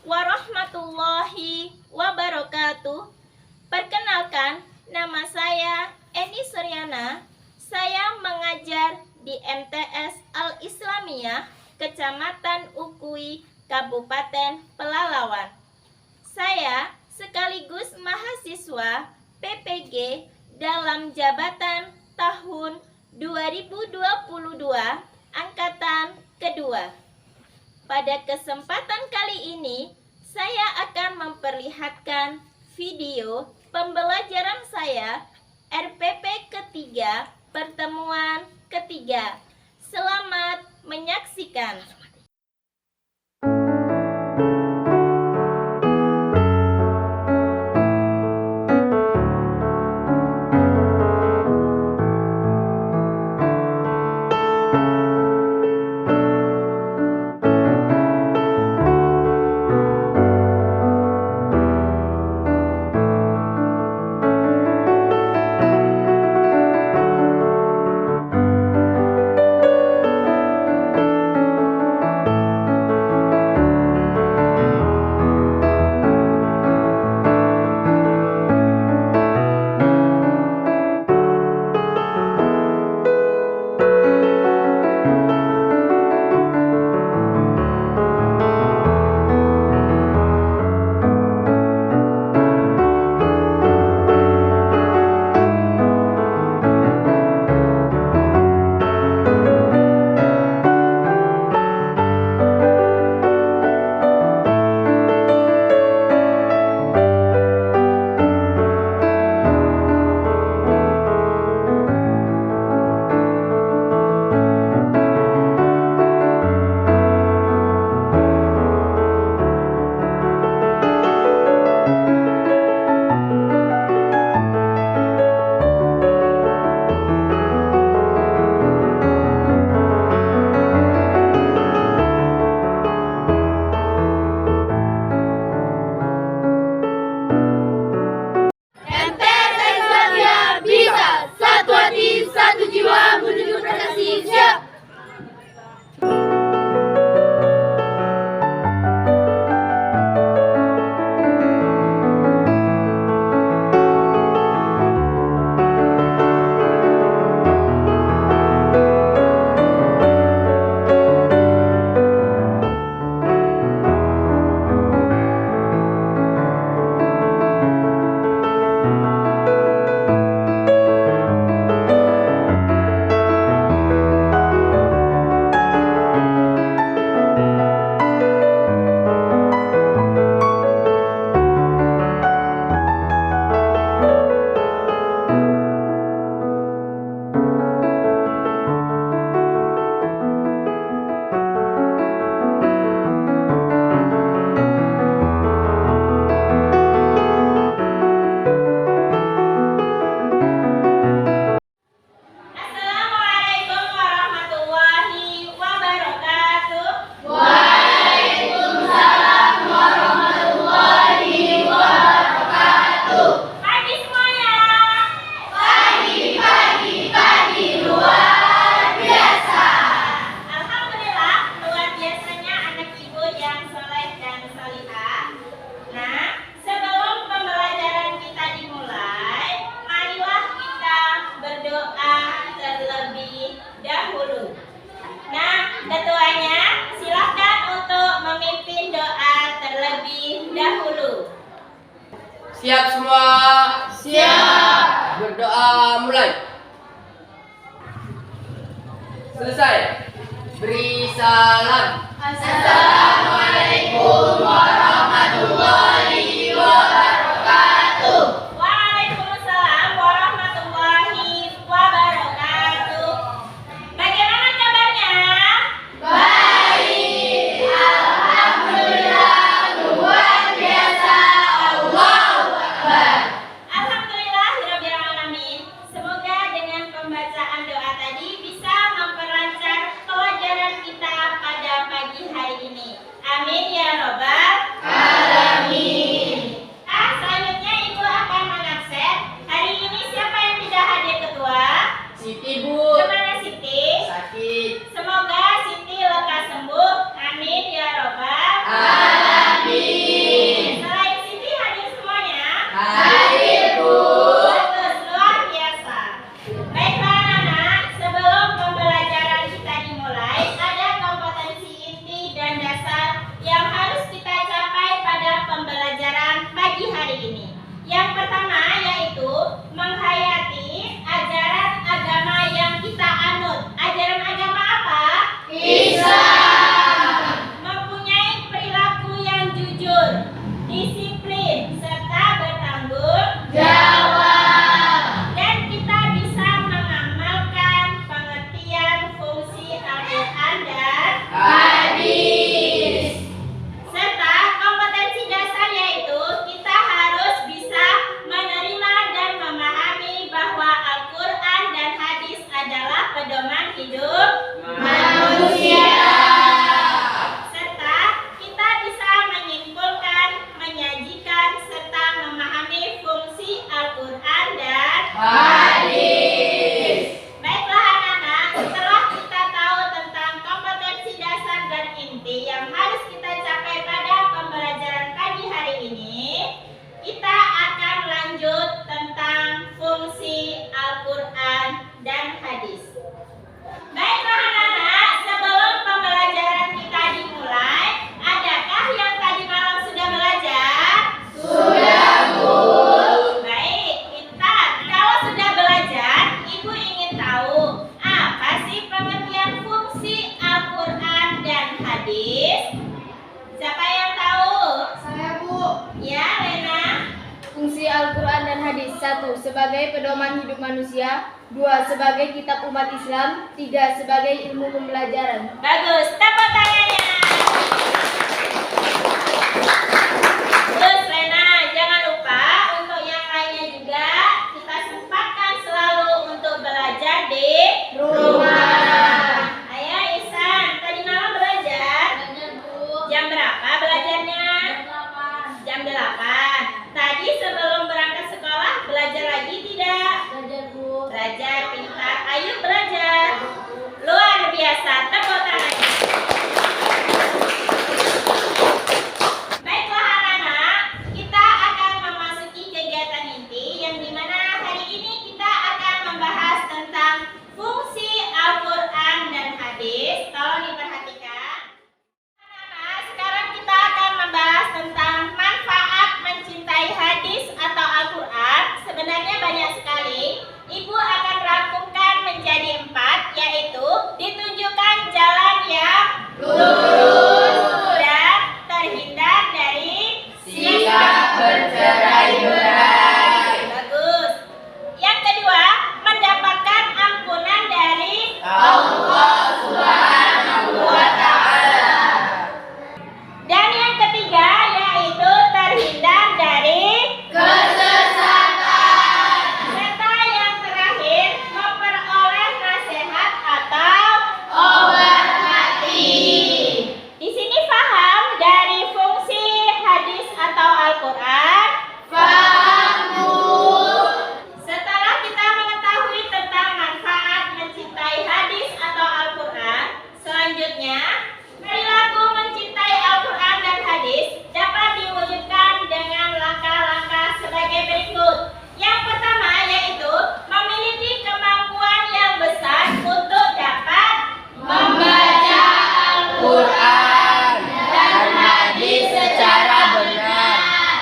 warahmatullahi wabarakatuh. Perkenalkan, nama saya Eni Suryana. Saya mengajar di MTS Al-Islamiyah, Kecamatan Ukui, Kabupaten Pelalawan. Saya sekaligus mahasiswa PPG dalam jabatan tahun 2022 angkatan kedua. Pada kesempatan kali ini, saya akan memperlihatkan video pembelajaran saya RPP ketiga, pertemuan ketiga. Selamat menyaksikan. Satu jiwa menuju prestasi. Siap. Siap semua? Siap. Berdoa mulai. Selesai. Beri salam. Assalamualaikum warahmatullahi wabarakatuh. Waalaikumsalam warahmatullahi wabarakatuh. Bagaimana kabarnya? Baik, alhamdulillah, luar biasa. Allahu Akbar. Alhamdulillahirabbil alamin. Semoga dengan pembacaan doa tadi bisa memperlancar pelajaran kita pada pagi hari yang harus kita capai pada pembelajaran pagi hari ini, kita akan lanjut tentang fungsi Al-Quran dan hadis. Baiklah anak-anak, sebelum pembelajaran kita dimulai, adakah yang tadi malam sudah belajar? Sudah, Bu. Baik, pintar. Kalau sudah belajar, Ibu ingin tahu apa sih pengertian fungsi Al-Quran dan hadis? Siapa yang tahu? Saya, Bu. Ya, Lena. Fungsi Al-Quran dan hadis: 1. Sebagai pedoman hidup manusia. 2. Sebagai kitab umat Islam. 3. Sebagai ilmu pembelajaran. Bagus, tepuk tangannya. Terus Lena, jangan lupa untuk yang lainnya juga kita sempatkan selalu untuk belajar di rumah. Ayo Ihsan, tadi malam belajar? Belajar, Bu. Jam berapa belajarnya? Jam 8. Tadi sebelum berangkat sekolah belajar lagi tidak? Belajar, Bu. Belajar, pintar. Ayo belajar. Luar biasa, tepuk tangannya. Baiklah anak-anak, kita akan memasuki kegiatan inti yang dimana hari ini kita akan membahas tentang fungsi Al-Quran dan hadis. Tolong diperhatikan. Anak-anak, sekarang kita akan membahas tentang manfaat mencintai hadis atau Al-Quran. Sebenarnya banyak sekali. Ibu akan rangkumkan menjadi 4, yaitu ditunjukkan jalan yang lurus dan terhindar dari Sikap bercerai-berai. Bagus. Yang kedua, mendapatkan ampunan dari Allah Subhanahu wa Ta'ala. Dan yang ketiga, yaitu terhindar dari Kesesatan. serta yang terakhir, memperoleh nasihat atau Obat hati. di sini paham dari fungsi hadis atau Al-Quran. Paham, Bu. Setelah kita mengetahui tentang manfaat mencintai hadis atau Al-Quran, selanjutnya perilaku mencintai Al-Quran dan hadis dapat diwujudkan dengan langkah-langkah sebagai berikut. Yang pertama yaitu memiliki kemampuan yang besar untuk dapat Membaca Al-Quran dan hadis secara benar.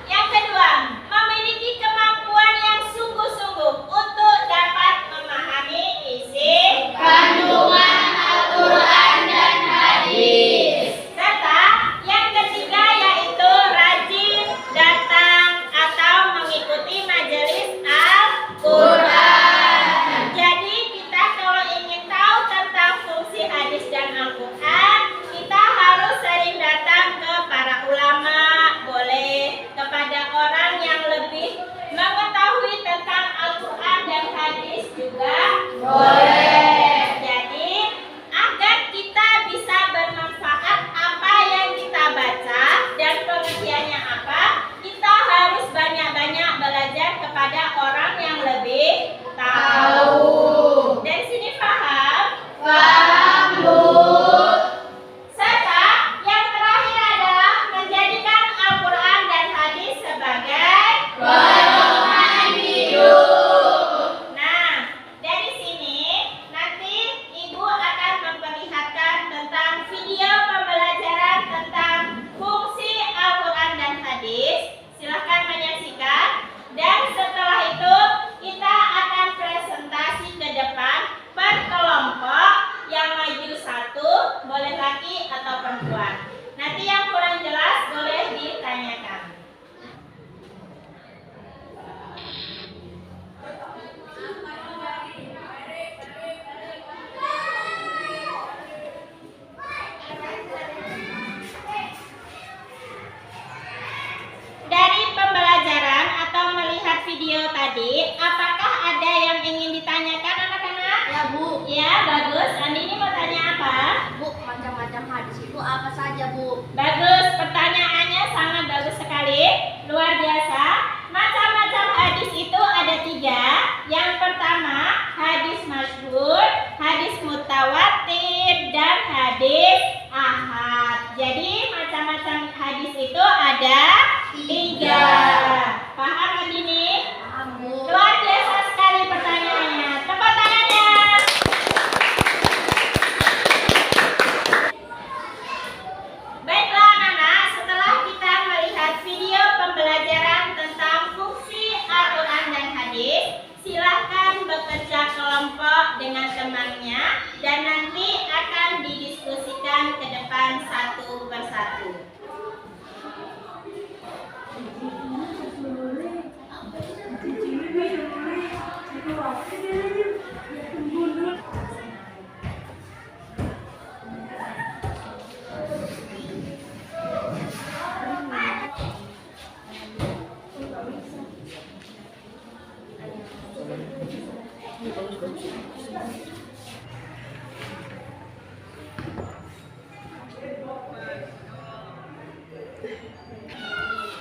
Yang kedua, memiliki kemampuan yang sungguh-sungguh untuk dapat memahami isi Kandungan Al-Quran dan hadis. serta yang ketiga yaitu rajin datang atau mengikuti majelis Al-Quran. Jadi kita kalau ingin tahu tentang fungsi hadis dan Al-Quran, kita harus sering datang ke para ulama, boleh kepada orang yang lebih mengetahui tentang Al-Quran dan hadis juga boleh. Jadi agar kita bisa bermanfaat apa yang kita baca dan pengertiannya apa, kita harus banyak-banyak belajar kepada orang yang lebih tahu. Dari sini paham? Paham, Bu. Serta yang terakhir adalah menjadikan Al-Quran dan hadis sebagai Pedoman hidup. Nah, dari sini nanti Ibu akan memperlihatkan tentang video pembelajaran tentang fungsi Al-Quran dan hadis. Silahkan menyaksikan. Dan setelah itu kita akan presentasi ke depan per kelompok, yang maju 1, boleh laki atau perempuan. Nanti yang kurang jelas boleh ditanyakan. Dari pembelajaran atau melihat video tadi, apakah ada yang ingin ditanyakan anak-anak? Ya, Bu. Ya, bagus. Andi ini mau tanya apa? Bu, macam-macam hadis itu apa saja, Bu? Bagus, pertanyaannya sangat bagus sekali. Luar biasa. Macam-macam hadis itu ada 3. Yang pertama, hadis masyhur, hadis mutawatir, dan hadis ahad. Jadi macam-macam hadis itu ada 3. Paham Adini? Luar biasa sekali pertanyaannya. Tepuk tangannya. Baiklah anak-anak, setelah kita melihat video pembelajaran tentang fungsi Al-Quran dan hadis, silahkan bekerja kelompok dengan temannya dan nanti akan didiskusikan ke depan satu persatu.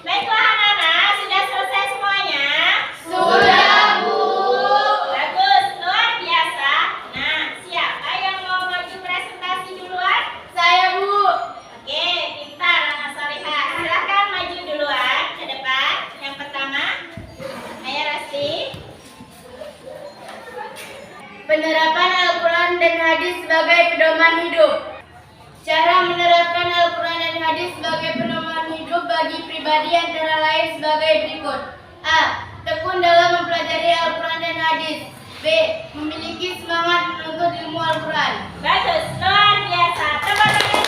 Baiklah anak-anak, sudah selesai semuanya? Sudah, Bu. Bagus, luar biasa. Nah, siapa yang mau maju presentasi duluan? Saya, Bu. Oke, pintar anak solihah. Silahkan maju duluan ke depan. Yang pertama, Ayah Rasti. Penerapan Al-Quran dan hadis sebagai pedoman hidup. Cara menerapkan Al-Quran dan hadis sebagai pedoman hidup bagi pribadi antara lain sebagai berikut. A. Tekun dalam mempelajari Al-Quran dan hadis. B. Memiliki semangat menuntut ilmu Al-Quran. Bagus, luar biasa. Tepuk tangan.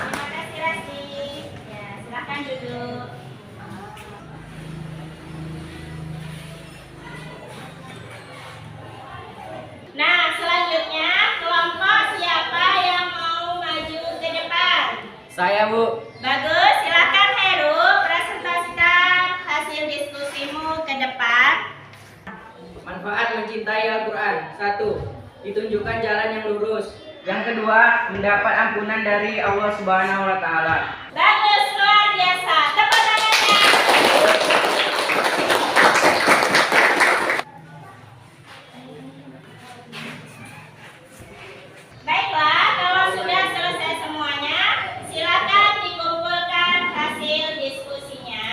Terima kasih Rasti. Ya, silahkan duduk. Nah, selanjutnya kelompok siapa yang mau maju ke depan? Saya, Bu. Bagus, silakan Heru presentasikan hasil diskusimu ke depan. Manfaat mencintai Al-Quran. 1. Ditunjukkan jalan yang lurus. Yang kedua, mendapat ampunan dari Allah Subhanahu wa Ta'ala. Bagus, luar biasa. Tepuk tangannya. Baiklah, kalau sudah selesai semuanya, silakan dikumpulkan hasil diskusinya.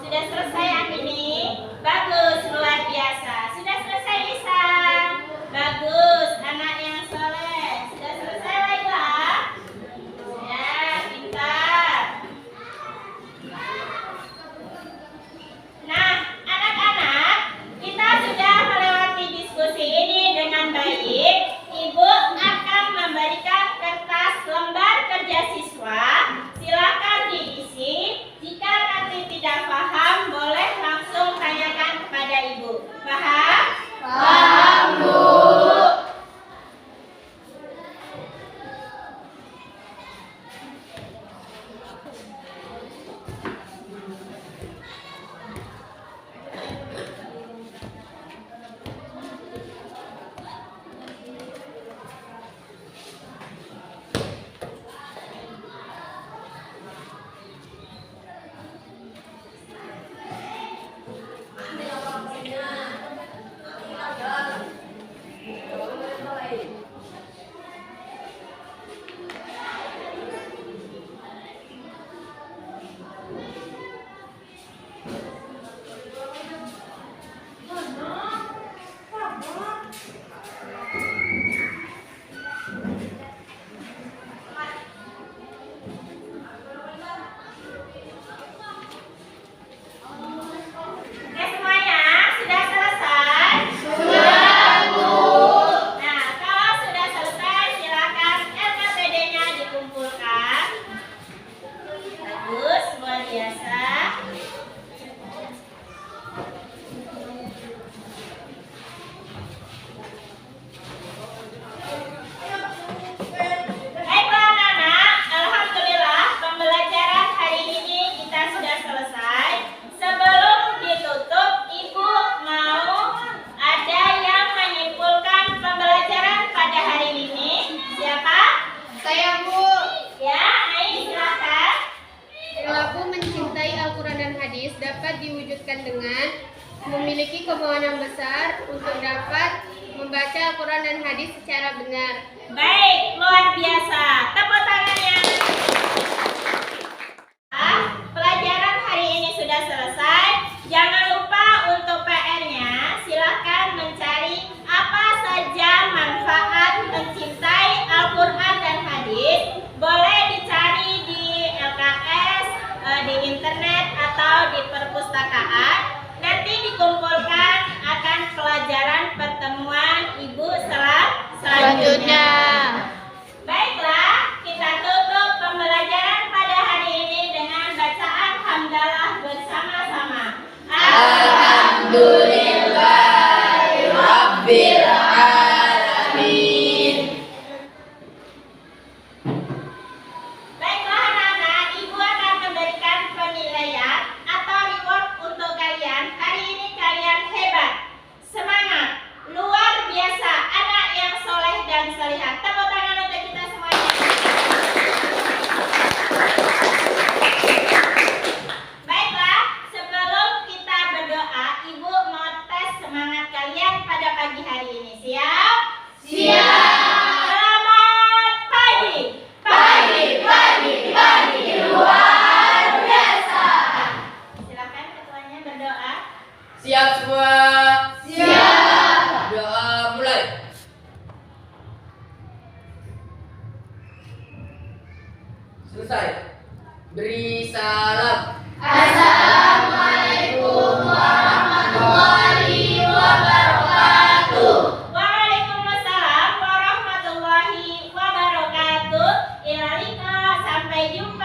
Sudah selesai yang ini? Bagus, luar biasa. Sudah selesai Isan? Bagus, anak yang soleh. Sudah selesai Laila? Ya, pintar. Nah, anak-anak, kita sudah melewati diskusi ini dengan baik. Ibu akan memberikan kertas lembar kerja siswa. Silakan diisi. Jika nanti tidak paham, boleh langsung tanyakan kepada ibu. Paham? Paham, Bu. Oke semuanya, sudah selesai? Sudah, Bu. Nah, kalau sudah selesai, silakan LKPD-nya dikumpulkan. Bagus, luar biasa. Baiklah anak-anak, alhamdulillah pembelajaran hari ini kita sudah selesai. Sebelum ditutup, Ibu mau ada yang menyimpulkan pembelajaran pada hari ini. Siapa? Saya, Bu. Ya, Ai silakan. Perilaku mencintai Al-Quran dan hadis dapat diwujudkan dengan memiliki kemauan yang besar untuk dapat membaca Al-Quran dan hadis secara benar. Baik, luar biasa. Tepuk tangannya. Pelajaran hari ini sudah selesai. Jangan lupa untuk PR-nya, silakan mencari apa saja manfaat mencintai Al-Quran dan hadis. Boleh dicari di LKS, di internet atau di perpustakaan. Nanti dikumpulkan akan pelajaran pertemuan Ibu selanjutnya. Baiklah, kita tutup pembelajaran pada hari ini dengan bacaan hamdalah bersama-sama. Alhamdulillahirabbil alamin. Baiklah anak-anak, Ibu akan memberikan penilaian atau reward untuk kalian. Hari ini kalian hebat, semangat, luar biasa, anak yang soleh dan solihah. Tepuk tangan untuk kita semuanya. Baiklah, sebelum kita berdoa, Ibu mau tes semangat kalian pada pagi hari ini. Siap? Selamat pagi. Luar biasa. Silakan ketuanya berdoa. Siap semua. Doa mulai. Selesai. Beri salam. Waalaikumsalam warahmatullahi wabarakatuh. Ilalika, sampai jumpa.